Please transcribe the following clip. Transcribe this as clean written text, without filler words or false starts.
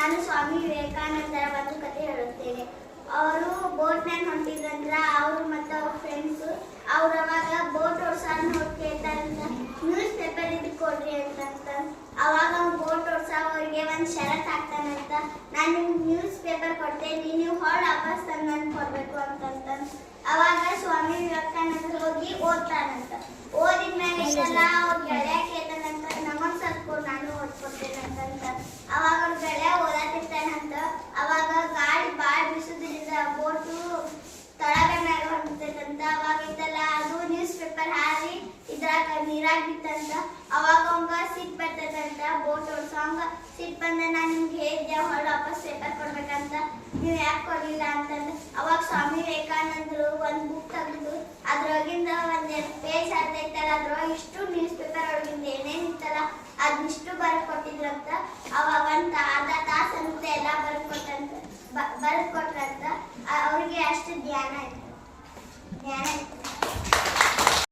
ನಾನು ಸ್ವಾಮಿ ವಿವೇಕಾನಂದರ ಒಂದು ಕಥೆ ಹೇಳುತ್ತೇನೆ. ಅವರು ಬೋಟ್ನಾಗ ಹೊಂಟಿದ್ರಂದ್ರ ಅವರು ಮತ್ತು ಅವ್ರ ಫ್ರೆಂಡ್ಸ್ ಅವ್ರು ಅವಾಗ ಬೋಟ್ ಓಡ್ಸೋನ್ ಹೋಗಿ ಕೇಳ್ತಾರಂತ, ನ್ಯೂಸ್ ಪೇಪರ್ ಇದು ಕೊಡ್ರಿ ಅಂತಂತ. ಅವಾಗ ಅವ್ನು ಬೋಟ್ ಓಡ್ಸೋ ಅವ್ರಿಗೆ ಒಂದು ಷರತ್ ಹಾಕ್ತಾನಂತ, ನಾನು ನಿಮ್ಗೆ ನ್ಯೂಸ್ ಪೇಪರ್ ಕೊಡ್ತೇನೆ, ನೀವು ಹೊಳ್ಳಿ ವಾಪಸ್ ತಂದು ನನ್ಗೆ ಕೊಡಬೇಕು ಅಂತಂತ. ಅವಾಗ ಸ್ವಾಮಿ ವಿವೇಕಾನಂದ ಹೋಗಿ ಓದ್ತಾನಂತ. ಓದಿದ್ಮ್ಯಾಗ ಇದೆಲ್ಲ ಅವ್ರ ಗೆಳೆಯ ಕೇಳ್ತಾನಂತ, ನಮಗೊಂದು ಸ್ವಲ್ಪ ಕೊಡು ನಾನು ಓದ್ಕೊಡ್ತೇನೆ ಅಂತಂತ. ಅವಾಗ ಅವ್ರ ಗೆಳೆಯ ಓದಾತಿರ್ತಾನಂತ. ಅವಾಗ ಗಾಳಿ ಭಾಳ ಬಿಸಿದ್ರಿಂದ ಬೋಟು ತಳಗ ಮ್ಯಾಗ ಹೊಂಟೈತಂತ. ಅವಾಗ ಇದೆಲ್ಲ ಅದು ನ್ಯೂಸ್ ಪೇಪರ್ ಹಾರಿ ಇದ್ರಾಗ ನೀರಾಗ ಬಿತ್ತಂತ. ಅವಾಗ ಅವಂಗ ಸಿಟ್ಟು ಬರ್ತೈತಂತ. ಬೋಟ್ ಓಡ್ಸೋಂಗ ಸಿಟ್ಟು ಬಂದ, ನಾನು ನಿಮ್ಗೆ ಹೇಳಿದ್ದೆ ಹೊಳ್ಳಿ ವಾಪಸ್ ಪೇಪರ್ ಕೊಡ್ಬೇಕಂತ, ನೀವು ಯಾಕೆ ಕೊಡಲಿಲ್ಲ ಅಂತಂದು. ಅವಾಗ ಸ್ವಾಮಿ ವಿವೇಕಾನಂದರು ಒಂದು ಬುಕ್ ತೆಗೆದು ಅದ್ರೊಳಗಿಂದ ಒಂದೆರಡು ಪೇಜ್ ಹತ್ತೈತಲ್ಲ, ಅದ್ರೊಳಗೆ ಇಷ್ಟು ನ್ಯೂಸ್ ಪೇಪರ್ ಒಳಗಿಂದ ಏನೇನಿತ್ತಲ್ಲ ಅದನ್ನಿಷ್ಟು ಬರೆದು ಕೊಟ್ಟಿದ್ರಂತ. ಅವಾಗ ಒಂದು ಅರ್ಧ ತಾಸು ಅಂತ ಎಲ್ಲ ಬರೆದು ಕೊಟ್ಟಂತ. ಅವ್ರಿಗೆ ಅಷ್ಟು